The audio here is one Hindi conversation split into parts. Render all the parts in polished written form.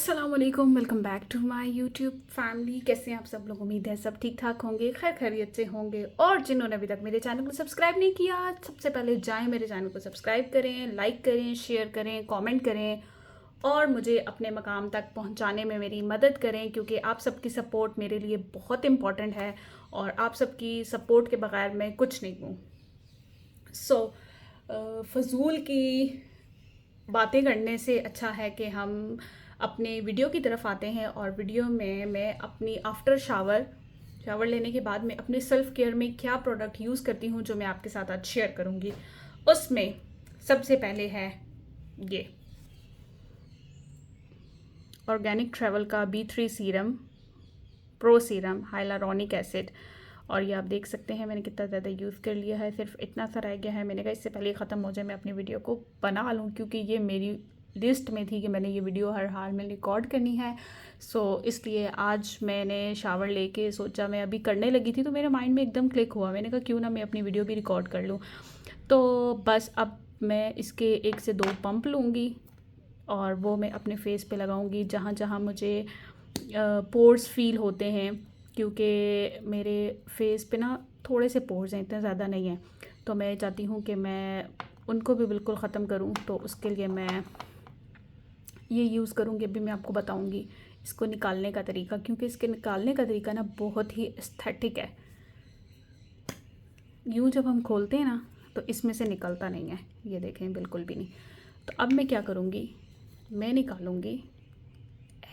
अस्सलाम वालेकुम, welcome back to my YouTube family. कैसे हैं आप सब लोग? उम्मीद है सब ठीक ठाक होंगे, खैर खैरियत से होंगे। और जिन्होंने अभी तक मेरे चैनल को सब्सक्राइब नहीं किया, सबसे पहले जाएं मेरे चैनल को सब्सक्राइब करें, लाइक करें, शेयर करें, कमेंट करें और मुझे अपने मकाम तक पहुंचाने में मेरी मदद करें, क्योंकि आप सबकी सपोर्ट मेरे लिए बहुत इम्पॉर्टेंट है और आप सबकी सपोर्ट के बगैर मैं कुछ नहीं हूँ। फजूल की बातें करने से अच्छा है कि हम अपने वीडियो की तरफ आते हैं। और वीडियो में मैं अपनी आफ्टर शावर लेने के बाद मैं अपने सेल्फ केयर में क्या प्रोडक्ट यूज़ करती हूँ, जो मैं आपके साथ आज शेयर करूँगी। उसमें सबसे पहले है ये ऑर्गेनिक ट्रैवल का B3 serum, pro serum hyaluronic acid. और ये आप देख सकते हैं मैंने कितना ज़्यादा यूज़ कर लिया है, सिर्फ इतना सा रह गया है। मैंने कहा इससे पहले ख़त्म हो जाए मैं अपनी वीडियो को बना लूँ, क्योंकि ये मेरी लिस्ट में थी कि मैंने ये वीडियो हर हाल में रिकॉर्ड करनी है। इसलिए आज मैंने शावर लेके सोचा, मैं अभी करने लगी थी तो मेरे माइंड में एकदम क्लिक हुआ, मैंने कहा क्यों ना मैं अपनी वीडियो भी रिकॉर्ड कर लूँ। तो बस अब मैं इसके 1 से 2 पंप लूँगी और वो मैं अपने फेस पे लगाऊंगी जहाँ जहाँ मुझे पोर्स फील होते हैं, क्योंकि मेरे फेस पे ना थोड़े से पोर्स हैं, इतने ज़्यादा नहीं हैं। तो मैं चाहती हूँ कि मैं उनको भी बिल्कुल ख़त्म करूँ, तो उसके लिए मैं ये यूज़ करूँगी। अभी मैं आपको बताऊँगी इसको निकालने का तरीका, क्योंकि इसके निकालने का तरीका ना बहुत ही एस्थेटिक है। यूँ जब हम खोलते हैं ना तो इसमें से निकलता नहीं है, ये देखें बिल्कुल भी नहीं। तो अब मैं क्या करूँगी, मैं निकालूँगी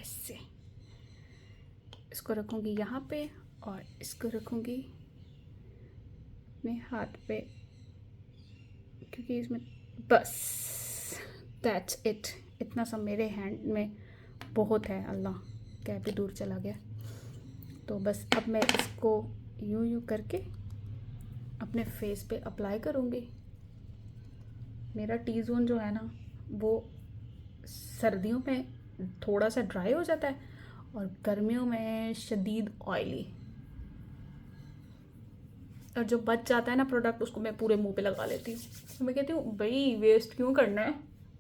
ऐसे, इसको रखूँगी यहाँ पे और इसको रखूँगी अपने हाथ पे, क्योंकि इसमें बस दैट्स इट। इतना सब मेरे हैंड में बहुत है। अल्लाह क्या भी दूर चला गया। तो बस अब मैं इसको यूँ यूँ करके अपने फेस पे अप्लाई करूँगी। मेरा टी जोन जो है ना वो सर्दियों में थोड़ा सा ड्राई हो जाता है और गर्मियों में शदीद ऑयली। और जो बच जाता है ना प्रोडक्ट, उसको मैं पूरे मुंह पे लगा लेती हूँ। तो मैं कहती हूँ भाई वेस्ट क्यों करना है,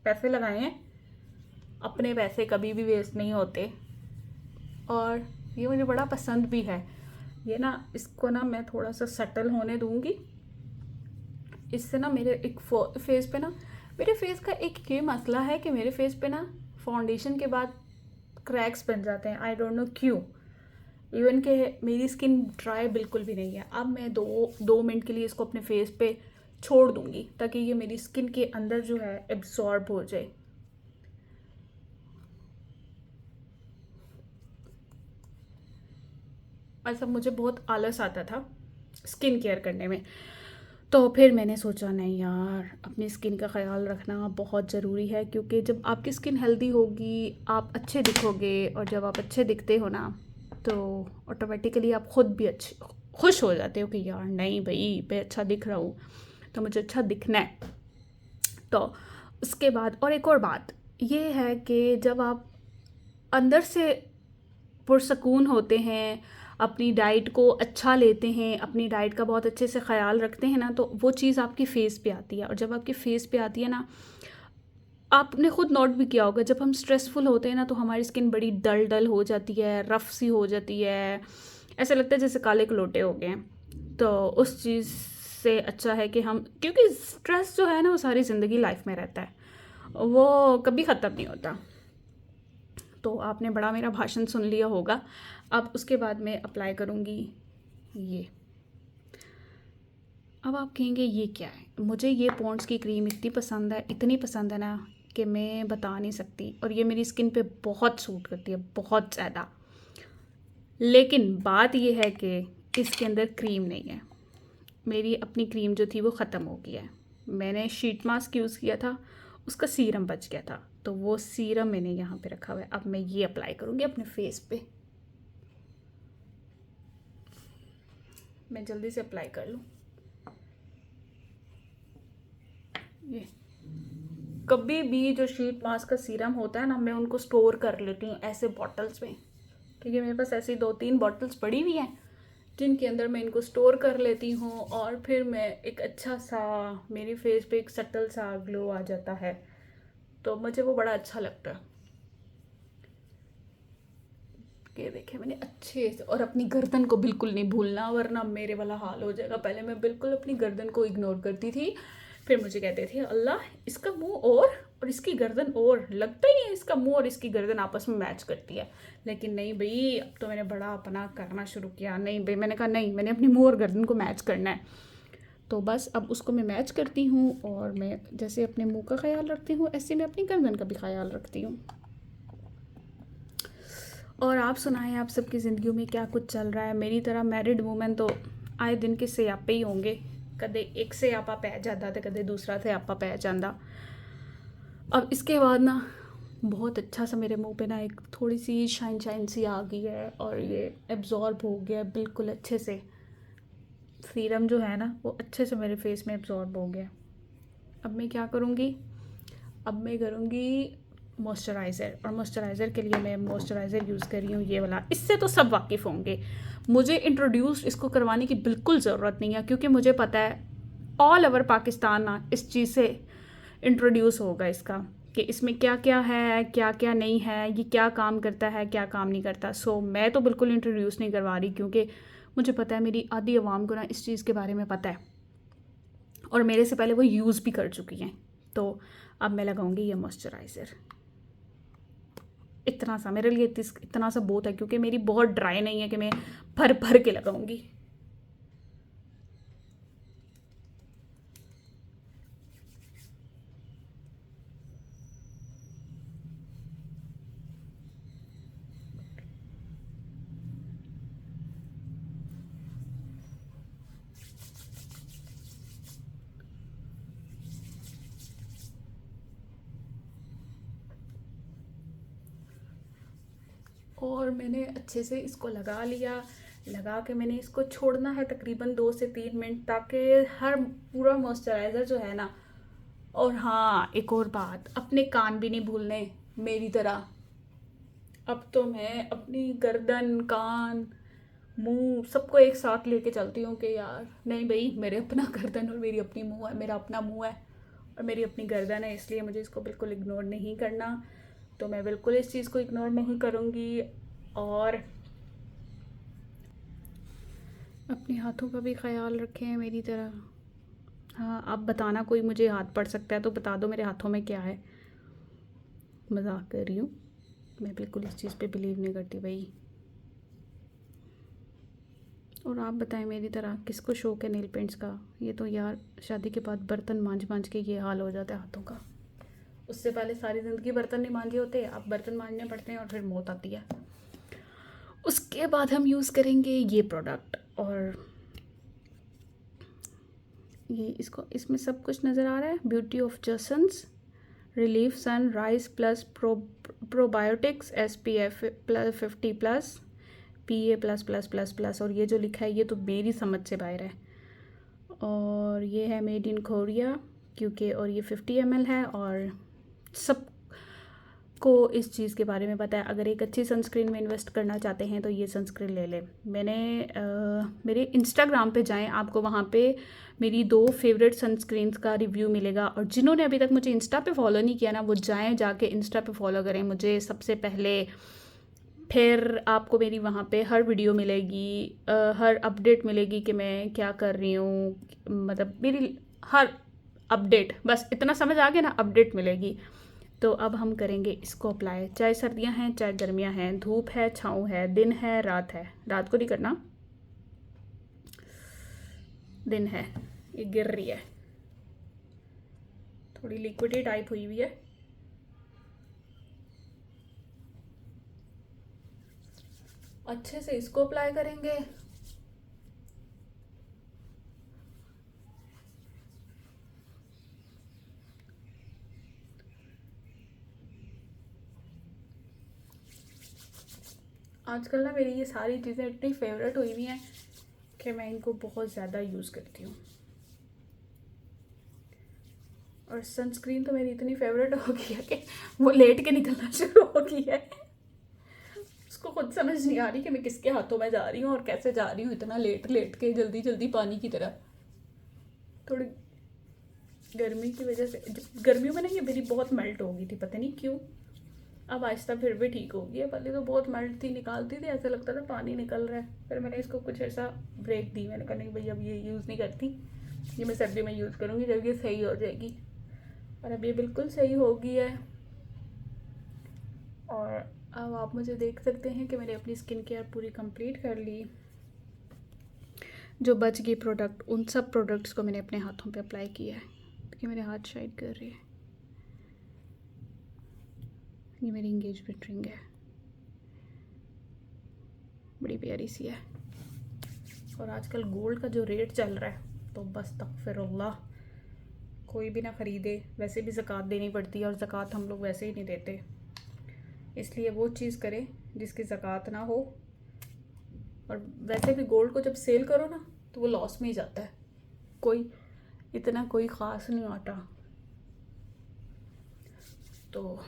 पैसे लगाए हैं, अपने पैसे कभी भी वेस्ट नहीं होते। और ये मुझे बड़ा पसंद भी है। ये ना इसको ना मैं थोड़ा सा सेटल होने दूँगी। इससे ना मेरे एक फेस पे ना, मेरे फेस का एक ये मसला है कि मेरे फेस पे ना फाउंडेशन के बाद क्रैक्स बन जाते हैं। आई डोंट नो क्यों। इवन के मेरी स्किन ड्राई बिल्कुल भी नहीं है। अब मैं 2 मिनट के लिए इसको अपने फेस पे छोड़ दूँगी, ताकि ये मेरी स्किन के अंदर जो है एब्जॉर्ब हो जाए। मतलब मुझे बहुत आलस आता था स्किन केयर करने में, तो फिर मैंने सोचा नहीं यार, अपनी स्किन का ख्याल रखना बहुत ज़रूरी है। क्योंकि जब आपकी स्किन हेल्दी होगी आप अच्छे दिखोगे, और जब आप अच्छे दिखते हो ना तो ऑटोमेटिकली आप ख़ुद भी अच्छे खुश हो जाते हो कि यार नहीं भाई मैं अच्छा दिख रहा हूँ, तो मुझे अच्छा दिखना है। तो उसके बाद और एक और बात ये है कि जब आप अंदर से पुरसकून होते हैं, अपनी डाइट को अच्छा लेते हैं, अपनी डाइट का बहुत अच्छे से ख़याल रखते हैं ना, तो वो चीज़ आपकी फ़ेस पे आती है। और जब आपके फ़ेस पे आती है ना, आपने खुद नोट भी किया होगा, जब हम स्ट्रेसफुल होते हैं ना तो हमारी स्किन बड़ी डल डल हो जाती है, रफ़ सी हो जाती है, ऐसा लगता है जैसे काले कलोटे हो गए हैं। तो उस चीज़ से अच्छा है कि हम, क्योंकि स्ट्रेस जो है ना वो सारी ज़िंदगी लाइफ में रहता है, वो कभी ख़त्म नहीं होता। तो आपने बड़ा मेरा भाषण सुन लिया होगा। अब उसके बाद मैं अप्लाई करूँगी ये। अब आप कहेंगे ये क्या है, मुझे ये पॉन्ड्स की क्रीम इतनी पसंद है, इतनी पसंद है ना कि मैं बता नहीं सकती। और ये मेरी स्किन पे बहुत सूट करती है, बहुत ज़्यादा। लेकिन बात ये है कि इसके अंदर क्रीम नहीं है। मेरी अपनी क्रीम जो थी वो ख़त्म हो गई है। मैंने शीट मास्क यूज़ किया था, उसका सीरम बच गया था, तो वो सीरम मैंने यहाँ पे रखा हुआ है। अब मैं ये अप्लाई करूँगी अपने फेस पे। मैं जल्दी से अप्लाई कर लूँ। ये कभी भी जो शीट मास्क का सीरम होता है ना, मैं उनको स्टोर कर लेती हूँ ऐसे बॉटल्स में। ठीक है, मेरे पास ऐसी 2-3 बॉटल्स पड़ी हुई हैं जिनके अंदर मैं इनको स्टोर कर लेती हूँ। और फिर मैं एक अच्छा सा, मेरी फेस पे एक सटल सा ग्लो आ जाता है, तो मुझे वो बड़ा अच्छा लगता है। ये देखे मैंने अच्छे से, और अपनी गर्दन को बिल्कुल नहीं भूलना वरना मेरे वाला हाल हो जाएगा। पहले मैं बिल्कुल अपनी गर्दन को इग्नोर करती थी, फिर मुझे कहते थे अल्लाह इसका मुंह और इसकी गर्दन, और लगता ही नहीं है इसका मुंह और इसकी गर्दन आपस में मैच करती है। लेकिन नहीं भाई, अब तो मैंने बड़ा अपना करना शुरू किया। नहीं भाई, मैंने कहा नहीं, मैंने अपनी मुंह और गर्दन को मैच करना है। तो बस अब उसको मैं मैच करती हूँ, और मैं जैसे अपने मुंह का ख्याल रखती हूँ ऐसे मैं अपनी गर्दन का भी ख्याल रखती हूँ। और आप सुनाएं, आप सबकी ज़िंदगी में क्या कुछ चल रहा है? मेरी तरह मैरिड वूमेन तो आए दिन के स्यापे ही होंगे, कदे एक स्यापा पै जाता तो कदे दूसरा स्यापा पै जाता। अब इसके बाद ना बहुत अच्छा सा मेरे मुंह पे ना एक थोड़ी सी शाइन सी आ गई है, और ये एब्जॉर्ब हो गया बिल्कुल अच्छे से। सीरम जो है ना वो अच्छे से मेरे फेस में एब्जॉर्ब हो गया। अब मैं क्या करूँगी? अब मैं करूँगी मॉइस्चराइज़र, और मॉइस्चराइज़र के लिए मैं मॉइस्चराइज़र यूज़ कर रही हूँ ये वाला। इससे तो सब वाकिफ़ होंगे, मुझे इंट्रोड्यूस इसको करवाने की बिल्कुल ज़रूरत नहीं है, क्योंकि मुझे पता है ऑल ओवर पाकिस्तान ना इस चीज़ से इंट्रोड्यूस होगा इसका, कि इसमें क्या क्या है, क्या क्या नहीं है, ये क्या काम करता है, क्या काम नहीं करता। सो मैं तो बिल्कुल इंट्रोड्यूस नहीं करवा रही, क्योंकि मुझे पता है मेरी आधी आवाम को ना इस चीज़ के बारे में पता है, और मेरे से पहले वो यूज़ भी कर चुकी हैं। तो अब मैं लगाऊंगी ये मॉइस्चराइज़र। इतना सा मेरे लिए इतना सा बहुत है, क्योंकि मेरी बहुत ड्राई नहीं है कि मैं भर भर के लगाऊंगी। और मैंने अच्छे से इसको लगा लिया। लगा के मैंने इसको छोड़ना है तकरीबन 2 से 3 मिनट, ताकि हर पूरा मॉइस्चराइज़र जो है ना। और हाँ, एक और बात, अपने कान भी नहीं भूलने मेरी तरह। अब तो मैं अपनी गर्दन, कान, मुंह सबको एक साथ लेके चलती हूँ कि यार नहीं भाई, मेरे अपना गर्दन और मेरी अपनी मुंह है, मेरा अपना मुंह है और मेरी अपनी गर्दन है, इसलिए मुझे इसको बिल्कुल इग्नोर नहीं करना। तो मैं बिल्कुल इस चीज़ को इग्नोर नहीं करूँगी। और अपने हाथों का भी ख्याल रखें मेरी तरह। हाँ, आप बताना, कोई मुझे हाथ पड़ सकता है तो बता दो मेरे हाथों में क्या है। मजाक कर रही हूँ, मैं बिल्कुल इस चीज़ पे बिलीव नहीं करती भाई। और आप बताएं मेरी तरह किसको शौक है नेल पेंट्स का? ये तो यार शादी के बाद बर्तन मांझ मांझ के ये हाल हो जाता है हाथों का। उससे पहले सारी ज़िंदगी बर्तन नहीं मांझे होते, अब बर्तन मांझने पड़ते हैं और फिर मौत आती है। उसके बाद हम यूज़ करेंगे ये प्रोडक्ट, और ये इसको इसमें सब कुछ नज़र आ रहा है। Beauty of Joseon's relief sun rice plus probiotics SPF plus 50+, PA++++, और ये जो लिखा है ये तो मेरी समझ से बाहर है। और ये है मेड इन कोरिया, क्योंकि और ये 50 ml है, और सब को इस चीज़ के बारे में पता है। अगर एक अच्छी सनस्क्रीन में इन्वेस्ट करना चाहते हैं तो ये सनस्क्रीन ले लें। मैंने मेरे इंस्टाग्राम पे जाएं, आपको वहाँ पे मेरी 2 फेवरेट सनस्क्रीन्स का रिव्यू मिलेगा। और जिन्होंने अभी तक मुझे इंस्टा पे फॉलो नहीं किया ना, वो जाएं, जाके इंस्टा पे फॉलो करें मुझे सबसे पहले। फिर आपको मेरी वहाँ पे हर वीडियो मिलेगी, हर अपडेट मिलेगी कि मैं क्या कर रही हूँ, मतलब मेरी हर अपडेट, बस इतना समझ आ गया ना, अपडेट मिलेगी। तो अब हम करेंगे इसको अप्लाई, चाहे सर्दियां हैं चाहे गर्मियां हैं, धूप है छाँव है, दिन है रात है। रात को नहीं करना, दिन है। ये गिर रही है, थोड़ी लिक्विडी टाइप हुई हुई है। अच्छे से इसको अप्लाई करेंगे। आजकल ना मेरी ये सारी चीज़ें इतनी फेवरेट हुई हुई हैं कि मैं इनको बहुत ज़्यादा यूज़ करती हूँ। और सनस्क्रीन तो मेरी इतनी फेवरेट हो गई है कि वो लेट के निकलना शुरू हो गई है। उसको खुद समझ नहीं आ रही कि मैं किसके हाथों में जा रही हूँ और कैसे जा रही हूँ, इतना लेट लेट के, जल्दी जल्दी पानी की तरह। थोड़ी गर्मी की वजह से, गर्मियों में ना ये मेरी बहुत मेल्ट हो गई थी, पता नहीं क्यों। अब आहिस्ता फिर भी ठीक हो गई है। पहले तो बहुत मेल्ट थी, निकालती थी ऐसा लगता था पानी निकल रहा है। फिर मैंने इसको कुछ ऐसा ब्रेक दी, मैंने कहा नहीं भैया अब ये यूज़ नहीं करती, ये मैं सर्दी में यूज़ करूँगी जब ये सही हो जाएगी। और अब ये बिल्कुल सही हो गई है। और अब आप मुझे देख सकते हैं कि मैंने अपनी स्किन केयर पूरी कंप्लीट कर ली। जो बच गई प्रोडक्ट, उन सब प्रोडक्ट्स को मैंने अपने हाथों पे अप्लाई किया है। देखिए मेरे हाथ शाइन कर रही है। ये मेरी इंगेजमेंट रिंग है, बड़ी प्यारी सी है। और आजकल गोल्ड का जो रेट चल रहा है तो बस तकफिरुल्लाह, कोई भी ना ख़रीदे। वैसे भी ज़कात देनी पड़ती है और ज़कात हम लोग वैसे ही नहीं देते, इसलिए वो चीज़ करें जिसकी ज़कात ना हो। और वैसे भी गोल्ड को जब सेल करो ना तो वो लॉस में ही जाता है, कोई इतना कोई ख़ास नहीं आता। तो